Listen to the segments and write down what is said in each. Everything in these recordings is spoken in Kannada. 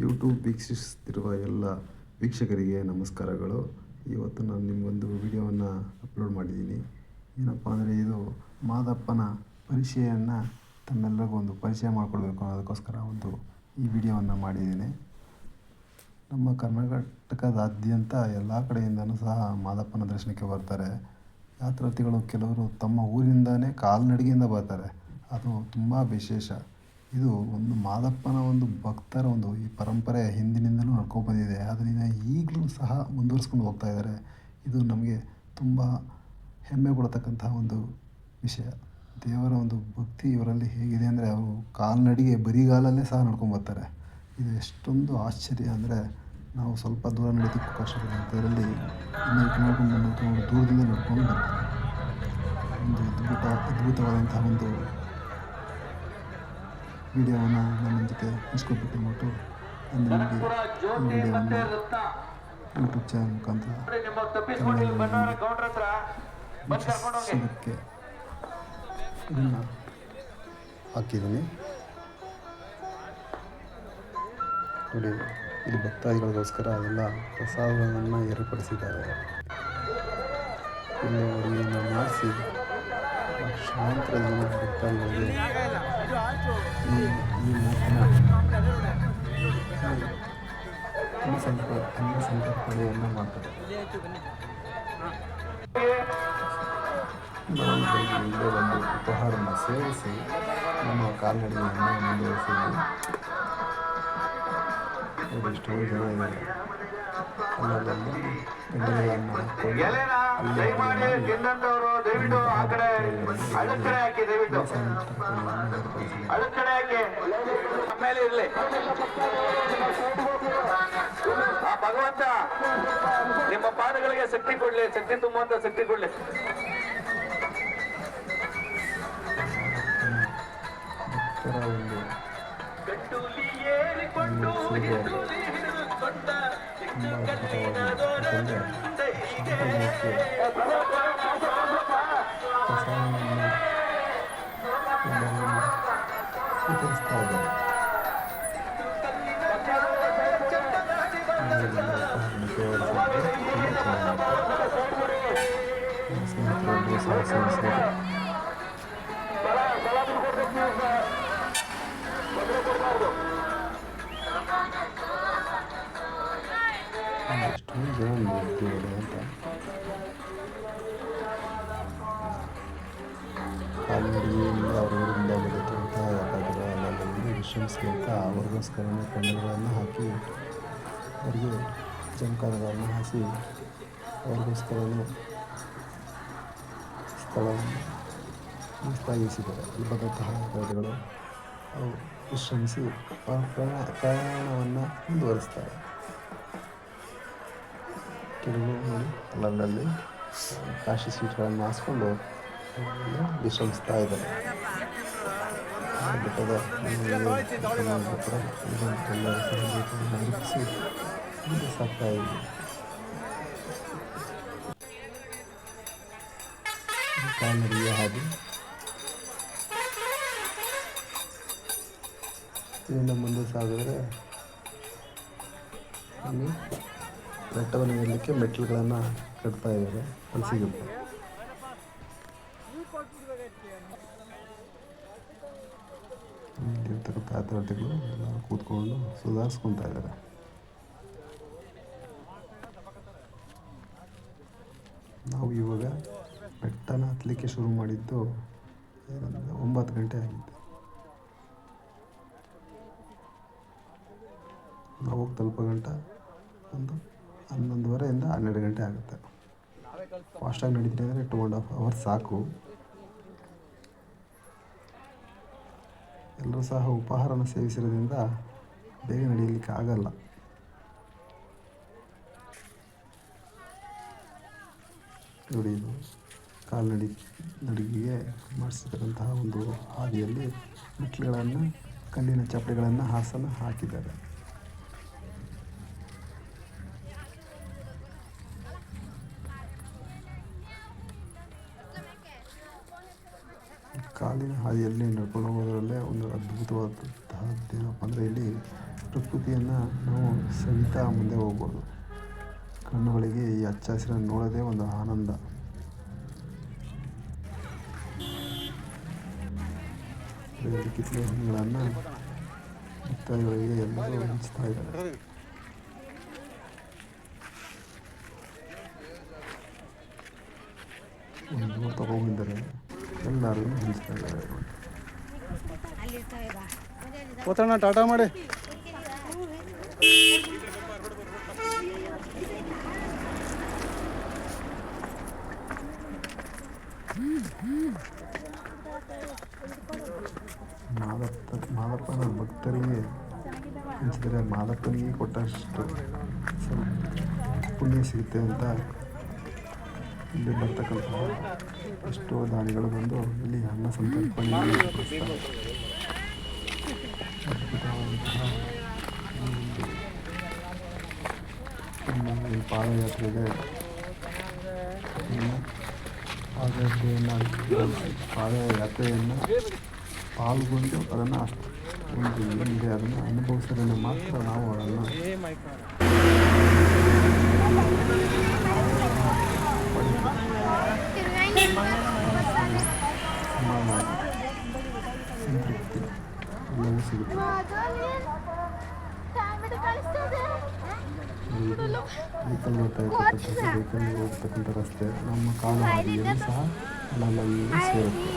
ಯೂಟ್ಯೂಬ್ ವೀಕ್ಷಿಸುತ್ತಿರುವ ಎಲ್ಲ ವೀಕ್ಷಕರಿಗೆ ನಮಸ್ಕಾರಗಳು. ಇವತ್ತು ನಾನು ನಿಮಗೊಂದು ವಿಡಿಯೋವನ್ನು ಅಪ್ಲೋಡ್ ಮಾಡಿದ್ದೀನಿ. ಏನಪ್ಪ ಅಂದರೆ ಇದು ಮಾದಪ್ಪನ ಪರಿಚಯವನ್ನು ತಮ್ಮೆಲ್ಲರಿಗೂ ಒಂದು ಪರಿಚಯ ಮಾಡಿಕೊಡ್ಬೇಕು ಅನ್ನೋದಕ್ಕೋಸ್ಕರ ಈ ವಿಡಿಯೋವನ್ನು ಮಾಡಿದ್ದೀನಿ. ನಮ್ಮ ಕರ್ನಾಟಕದಾದ್ಯಂತ ಎಲ್ಲ ಕಡೆಯಿಂದನೂ ಸಹ ಮಾದಪ್ಪನ ದರ್ಶನಕ್ಕೆ ಬರ್ತಾರೆ. ಯಾತ್ರಾರ್ಥಿಗಳು ಕೆಲವರು ತಮ್ಮ ಊರಿಂದಲೇ ಕಾಲ್ನಡಿಗೆಯಿಂದ ಬರ್ತಾರೆ. ಅದು ತುಂಬ ವಿಶೇಷ. ಇದು ಒಂದು ಮಾದಪ್ಪನ ಭಕ್ತರ ಈ ಪರಂಪರೆ ಹಿಂದಿನಿಂದಲೂ ನಡ್ಕೊಂಡು ಬಂದಿದೆ. ಅದರಿಂದ ಈಗಲೂ ಸಹ ಮುಂದುವರಿಸ್ಕೊಂಡು ಹೋಗ್ತಾ ಇದ್ದಾರೆ. ಇದು ನಮಗೆ ತುಂಬ ಹೆಮ್ಮೆ ಕೊಡತಕ್ಕಂಥ ವಿಷಯ. ದೇವರ ಭಕ್ತಿ ಇವರಲ್ಲಿ ಹೇಗಿದೆ ಅಂದರೆ ಅವರು ಕಾಲ್ನಡಿಗೆ ಬರಿಗಾಲಲ್ಲೇ ಸಹ ನಡ್ಕೊಂಬರ್ತಾರೆ. ಇದು ಎಷ್ಟೊಂದು ಆಶ್ಚರ್ಯ ಅಂದರೆ ನಾವು ಸ್ವಲ್ಪ ದೂರ ನಡೀತಕ್ಕೂ ಕಷ್ಟಪಡುವಂಥದ್ರಲ್ಲಿ ಇನ್ನೂ ನೋಡ್ಕೊಂಡು ದೂರದಿಂದ ನಡ್ಕೊಂಡು ಬರ್ತಾರೆ. ಅದ್ಭುತವಾದಂತಹ ವಿಡಿಯೋವನ್ನು ನನ್ನ ಜೊತೆ ಇಸ್ಕೊಬಿಟ್ಟು ಅಂದ್ಬಿಟ್ಟು ನಾನು ನಿಮಗೆ ಈ ವಿಡಿಯೋವನ್ನು ಯೂಟ್ಯೂಬ್ ಚಾನಲ್ ಮುಖಾಂತರ ವೀಕ್ಷಿಸೋದಕ್ಕೆ ಇದನ್ನು ಹಾಕಿದ್ದೀನಿ. ನೋಡಿ, ಇಲ್ಲಿ ಭಕ್ತಾದಿಗಳಿಗೋಸ್ಕರ ಎಲ್ಲ ಪ್ರಸಾದಗಳನ್ನು ಏರ್ಪಡಿಸಿದ್ದಾರೆ. ಇಲ್ಲಿ ಅಡುಗೆಯನ್ನು ಮಾಡಿಸಿ ಲಕ್ಷಾಂತರ ಜನ ಭಕ್ತಾದಿಗಳಿಗೆ ಅನ್ನ ಸಂತರ್ಪಣೆಯನ್ನು ಮಾಡ್ತಾರೆ. ನಾವು ಇಲ್ಲೇ ಬಂದು ಉಪಹಾರವನ್ನು ಸೇವಿಸಿ ನಮ್ಮ ಕಾಲ್ನಡಿಗೆಯನ್ನು ಮುಂದುವರಿಸಿದ್ವಿ. ಎಷ್ಟೋ ಜನ ಇದ್ದಾರೆ. ಕಲ್ಲಲ್ಲಿ ಗಂಟೆಗಳನ್ನು ಹಾಕ್ಕೊಂಡು ಭಗವಂತ ನಿಮ್ಮ ಪಾದಗಳಿಗೆ ಶಕ್ತಿ ಕೊಡ್ಲಿ, ಶಕ್ತಿ ತುಂಬುವಂತ ಶಕ್ತಿ ಕೊಡ್ಲಿ. ವಿತರಿಸ್ತಾ ಇದ್ದಾರೆ. ಸ್ನೇಹಿತರೊಂದಿಗೆ ಸಹ ಸೇವಿಸಿದರು. ಎಷ್ಟೊಂದು ಜನ ನಿಂತಿದ್ದಾರೆ ಅಂತ ಕಾಲ್ನಡಿಗೆಯಿಂದ ಅವರಿಂದ ಬರುತ್ತಂತಹ ಯಾತ್ರಾರ್ಥಿಗಳನ್ನೆಲ್ಲ ವಿಶ್ರಮಿಸಲಿಕ್ಕೆ ಅವ್ರಿಗೋಸ್ಕರನೇ ಕಣ್ಣುಗಳನ್ನು ಹಾಕಿ ಅವರಿಗೆ ಜಮಖಾನಗಳನ್ನು ಹಾಸಿ ಅವ್ರಿಗೋಸ್ಕರನೇ ಸ್ಥಳವನ್ನು ಸ್ಥಾಪಿಸಿದ್ದಾರೆ. ಇಲ್ಲಿ ಬಂದಂತಹ ಯಾತ್ರಾರ್ಥಿಗಳು ಅವರು ವಿಶ್ರಮಿಸಿ ಪ್ರಯಾಣವನ್ನು ಮುಂದುವರಿಸ್ತಾರೆ. ಕೆಲವು ನೋಡಿ ಅಲ್ಲಲ್ಲಿ ಕಾಶಿ ಸ್ವೀಟ್ಗಳನ್ನು ಹಾಸ್ಕೊಂಡು ವಿಶ್ರಮಿಸ್ತಾ ಇದ್ದಾರೆ. ಬೆಟ್ಟದ ಅರ್ಪಿಸಿ ಮುಂದೆ ಸಾಗ್ತಾ ಇದ್ದೀವಿ. ಕಾಲ್ನಡಿಗೆ ಹಾಗೆ ಇದರಿಂದ ಮುಂದೆ ಸಾಗಿದ್ರೆ ನಮಗೆ ಬೆಟ್ಟವನ್ನು ಏರಲಿಕ್ಕೆ ಮೆಟ್ಟಿಲುಗಳನ್ನು ಕಟ್ತಾ ಇದ್ದಾರೆ. ಅಲ್ಲಿ ಸಿಗುತ್ತೆ. ಇಲ್ಲಿರ್ತಕ್ಕಂಥ ಯಾತ್ರಾರ್ಥಿಗಳು ಎಲ್ಲ ಕೂತ್ಕೊಂಡು ಸುಧಾರಿಸ್ಕೊತಾ ಇದ್ದಾರೆ. ನಾವು ಇವಾಗ ಬೆಟ್ಟನ ಹತ್ತಲಿಕ್ಕೆ ಶುರು ಮಾಡಿದ್ದು 9 ಗಂಟೆ ಆಗಿತ್ತು. ನಾವು ತಲುಪೋ ಗಂಟೆ 11:30 12 ಗಂಟೆ ಆಗುತ್ತೆ. ಫಾಸ್ಟಾಗಿ ನಡೀತೀನಿ ಅಂದರೆ 2.5 ಅವರ್ಸ್ ಸಾಕು. ಎಲ್ಲರೂ ಸಹ ಉಪಹಾರನ ಸೇವಿಸಿರೋದ್ರಿಂದ ಬೇಗ ನಡೆಯಲಿಕ್ಕೆ ಆಗಲ್ಲ. ನೋಡಿ, ಇದು ಕಾಲ್ನಡಿಗೆಗೆ ಮಾಡಿಸಿರ್ತಕ್ಕಂತಹ ಹಾದಿಯಲ್ಲಿ ಮೆಟ್ಟಿಲುಗಳನ್ನು, ಕಲ್ಲಿನ ಚಪ್ಪಡಿಗಳನ್ನು ಹಾಕಿದ್ದಾರೆ. ಕಾಲಿನ ಹಾದಿಯಲ್ಲಿ ನಡ್ಕೊಂಡು ಹೋಗೋದ್ರಲ್ಲೇ ಒಂದು ಅದ್ಭುತವಾದಂತಹದ್ದೇನಪ್ಪ ಅಂದರೆ ಇಲ್ಲಿ ಪ್ರಕೃತಿಯನ್ನು ನಾವು ಸವಿತಾ ಮುಂದೆ ಹೋಗ್ಬೋದು. ಕಣ್ಣುಗಳಿಗೆ ಈ ಹಚ್ಚ ಹಸಿರನ್ನು ನೋಡೋದೇ ಒಂದು ಆನಂದ. ಕಿತ್ತಳೆ ಹಣ್ಣುಗಳನ್ನು ಭಕ್ತಾದಿಗಳಿಗೆ ಎಲ್ಲರೂ ಹಂಚ್ತಾ ಇದ್ದಾರೆ. ಒಂದು ತಗೊಂಡಿದ್ದಾರೆ, ಎಲ್ಲರಿಗೂ ಹಂಚ್ತಾ ಇದ್ದಾರೆ. ಹೋತಣ್ಣ ಟಾಟಾ ಮಾಡಿ. ಮಾದಪ್ಪನ ಭಕ್ತರಿಗೆ ಹಂಚಿದರೆ ಮಾದಪ್ಪನಿಗೆ ಕೊಟ್ಟಷ್ಟು ಪುಣ್ಯ ಸಿಗುತ್ತೆ ಅಂತ ಇಲ್ಲಿ ಬರ್ತಕ್ಕಂತಹ ಎಷ್ಟೋ ದಾನಿಗಳು ಬಂದು ಇಲ್ಲಿ ಅನ್ನ ಸಂತರ್ಪಣೆ ಈ ಪಾದಯಾತ್ರೆಗೆ ಪಾದಯಾತ್ರೆಯನ್ನು ಪಾಲ್ಗೊಂಡು ಅದನ್ನು ಅಷ್ಟು ಒಂದು ಏನಿದೆ ಅದನ್ನು ಅನುಭವಿಸೋದನ್ನು ಮಾತ್ರ ನಾವು ಅದನ್ನು ಸಮಾಧಾನ ಸಂತೃಪ್ತಿ ಎಲ್ಲವೂ ಸಿಗುತ್ತೆ. ವೆಹಿಕಲ್ ವೆಹಿಕಲ್ ಹೋಗ್ತಕ್ಕಂಥ ರಸ್ತೆ ನಮ್ಮ ಕಾಲು ಹಾದಿಯಲ್ಲಿ ಸಹ ಅಲ್ಲಲ್ಲಿ ಸೇರುತ್ತೆ.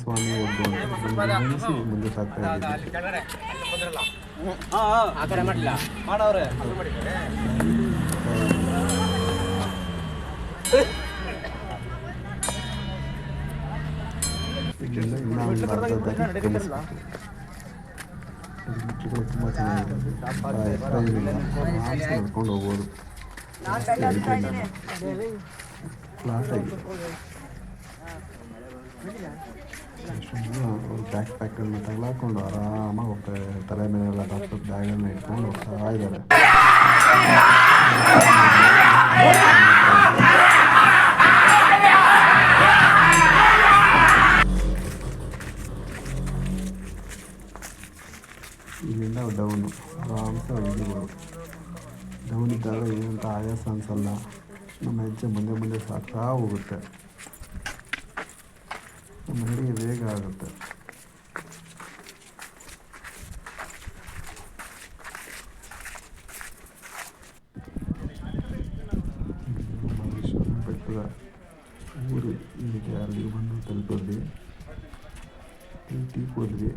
ಸ್ವಾಮಿ ಒಬ್ಬ ಮುಂದೆ ಸಾಕ್ತಾ ಇದ್ದೀವಿ. ಇಲ್ಲಿಂದ ಇನ್ನೂ ಒಂದು ಅರ್ಧ ದಾರಿ ಮೆಟ್ಲುಗಳು ತುಂಬ ಚೆನ್ನಾಗಿದೆ. ನಡ್ಕೊಂಡು ಹೋಗ್ಬೋದು. ಫ್ಲಾಟ್ ಆಗಿದೆ. ಅವ್ರು ಬ್ಯಾಕ್ ಪ್ಯಾಕನ್ನು ತಗೊಳಕೊಂಡು ಆರಾಮಾಗಿ ಹೋಗ್ತಾರೆ. ತಲೆ ಮೇಲೆಲ್ಲ ಡಾಕ್ಟರ್ ಬ್ಯಾಗನ್ನು ಇಟ್ಕೊಂಡು ಹೋಗ್ತಾ ಇದ್ದಾರೆ. ಇಲ್ಲಿಂದ ಡೌನು ಆರಾಮ್ಸೆ ಇಳಿಬೋದು. ಡೌನ್ ಇದ್ದಾಗ ಏನಂತ ಆಯಾಸ ಅನಿಸಲ್ಲ. ನಮ್ಮ ಹೆಜ್ಜೆ ಮುಂದೆ ಮುಂದೆ ಸಾಗ್ತಾ ಹೋಗುತ್ತೆ. ನಮ್ಮ ನಡಿಗೆ ಬೇಗ ಆಗುತ್ತೆ. ಬೆಟ್ಟದ ಊರು ಇಲ್ಲಿಗೆ ಅಲ್ಲಿಗೆ ಬಂದು ತಲುಪಿದ್ವಿ. ಟೀ ಕುಡಿದ್ವಿ.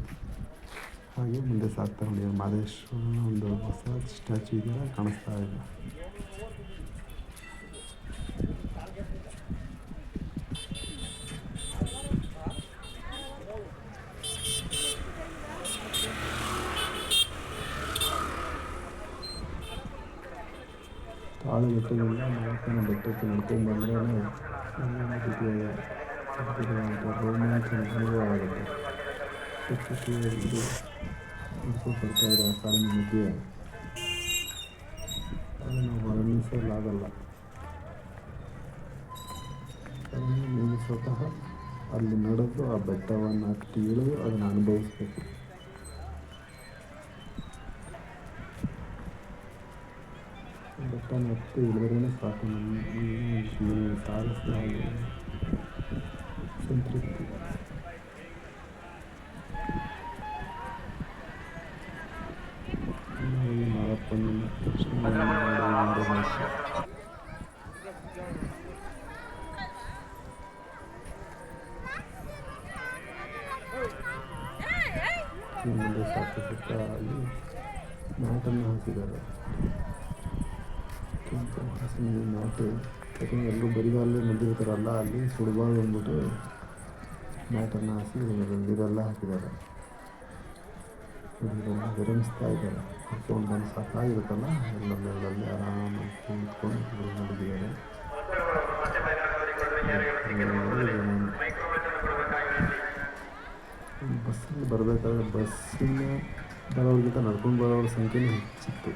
ಹಾಗೆ ಮುಂದೆ ಸಾಗ್ತಾ ನೋಡಿ ಮಹದೇಶ್ವರನ ಒಂದು ಹೊಸ ಸ್ಟ್ಯಾಚು ಇದೆಯಲ್ಲ ಕಾಣಿಸ್ತಾ ಇದೆ. ತಾಳುಗಟ್ಟೆಯಿಂದ ಮಹಾತ್ಮನ ಬೆಟ್ಟಕ್ಕೆ ನಡ್ಕೊಂಡ್ಬಂದ್ರೆ ಒಂದು ರೀತಿಯಾದ ರೋಮ್ಯಾಂಚನ ಅನುಭವ ಆಗುತ್ತೆ. ಪ್ರಕೃತಿಯಲ್ಲಿ ನಡ್ಕೊಳ್ತಾ ಇರೋ ಕಾಡಿನ ಮಧ್ಯೆ ಅದನ್ನು ವರ್ಣಿಸಲಾಗಲ್ಲ. ಅದನ್ನು ನೀವು ಸ್ವತಃ ಅಲ್ಲಿ ನಡೆದು ಆ ಬೆಟ್ಟವನ್ನು ಹತ್ತಿ ಇಳಿದು ಅದನ್ನು ಅನುಭವಿಸಬೇಕು. ಬೆಟ್ಟನ ಹತ್ತಿ ಇಳಿದ್ರೇ ಸಾಕು. ನಮ್ಮ ಸಾರಿಸಿದ ಸಂತೃಪ್ತಿ. ಮುಂದೆ ಸಾಕು ಸುತ್ತ ಅಲ್ಲಿ ಮ್ಯಾಟನ್ನು ಹಾಕಿದ್ದಾರೆ. ಕೆಂಪು ಹಸಿರು ಮ್ಯಾಟು ಯಾಕಂದರೆ ಎಲ್ಲರೂ ಬರಿಗಾಲೇ ಬಂದಿರ್ತಾರಲ್ಲ, ಅಲ್ಲಿ ಸುಡಬಾರ್ದು ಅಂದ್ಬಿಟ್ಟು ಮ್ಯಾಟನ್ನು ಹಾಕಿ ನೀರೆಲ್ಲ ಹಾಕಿದ್ದಾರೆ. ವಿರಮಿಸ್ತಾ ಇದ್ದಾರೆ. ಕುತ್ಕೊಂಡು ಬಂದು ಸಾಕಾಗಿರುತ್ತಲ್ಲ, ಎಲ್ಲೆಲ್ಲಲ್ಲಿ ಆರಾಮಾಗಿ ಕುತ್ಕೊಂಡು ಮಾಡಿದ್ದಾರೆ. ಬಸ್ಸಲ್ಲಿ ಬರಬೇಕಾದ್ರೆ ಬಸ್ಸಿನ ಬರೋರಿಗಿಂತ ನಡ್ಕೊಂಡು ಬರೋರ ಸಂಖ್ಯೆನೇ ಹೆಚ್ಚಿತ್ತು.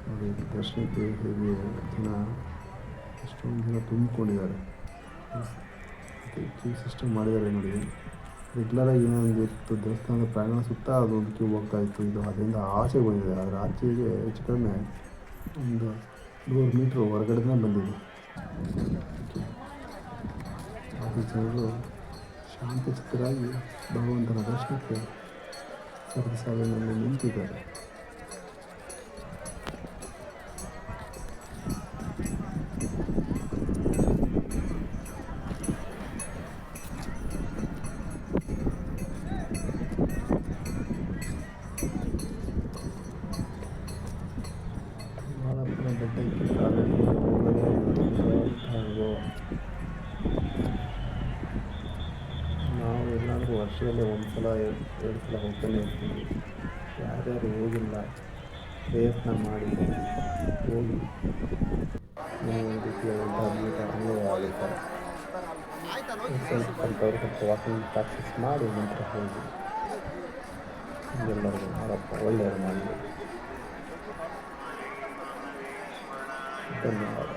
ನೋಡಿ ದರ್ಶನಕ್ಕೆ ಹೇಗೆ ಜನ ಎಷ್ಟೊಂದು ಜನ ತುಂಬಿಕೊಂಡಿದ್ದಾರೆ. ಕ್ಯೂ ಸಿಸ್ಟಮ್ ಮಾಡಿದ್ದಾರೆ ನೋಡಿ. ರೆಗ್ಯುಲರಾಗಿ ಏನೋ ಒಂದು ಇತ್ತು, ದೇವಸ್ಥಾನದ ಪ್ರಾಂಗಣ ಸುತ್ತ ಅದು ಒಂದು ಕ್ಯೂ ಹೋಗ್ತಾ ಇತ್ತು. ಇದು ಅದರಿಂದ ಆಚೆಗೆ ಬಂದಿದೆ. ಅದರ ಆಚೆಗೆ ಹೆಚ್ಚು ಕಡಿಮೆ ಒಂದು 100 ಮೀಟ್ರ್ ಹೊರಗಡೆನೇ ಬಂದಿದೆ. ಅದು ಜನರು ಶಾಂತಚಿತ್ತರಾಗಿ ಭಗವಂತನ ದರ್ಶನಕ್ಕೆ ಸರದಿ ಸಾಲಿನಲ್ಲಿ ನಿಂತಿದ್ದಾರೆ. ಮಾದಪ್ಪನ ಬೆಟ್ಟಕ್ಕೆ ಕಾಲಲ್ಲಿ ಹೋಗದೆ ನಾವು ಎಲ್ಲಾದರೂ ವರ್ಷದಲ್ಲಿ 1 ಸಲ 2 ಸಲ ಹೋಗ್ತಾನೆ ಇರ್ತೀವಿ. ಯಾರ್ಯಾರು ಹೋಗಿಲ್ಲ ಪ್ರಯತ್ನ ಮಾಡಿ ಹೋಗಿ ಒಂದು ರೀತಿಯಾದಂಥ ಅದ್ಭುತ ಅನುಭವ ಆಗುತ್ತೆ. ಸ್ವಲ್ಪ ವಾಕಿಂಗ್ ಪ್ರಾಕ್ಟೀಸ್ ಮಾಡಿ ನಂತರ ಹೋಗಿ ಎಲ್ಲರಿಗೂ ಅವರಪ್ಪ ಒಳ್ಳೆಯದು ಮಾಡಲಿ. ಧನ್ಯವಾದ.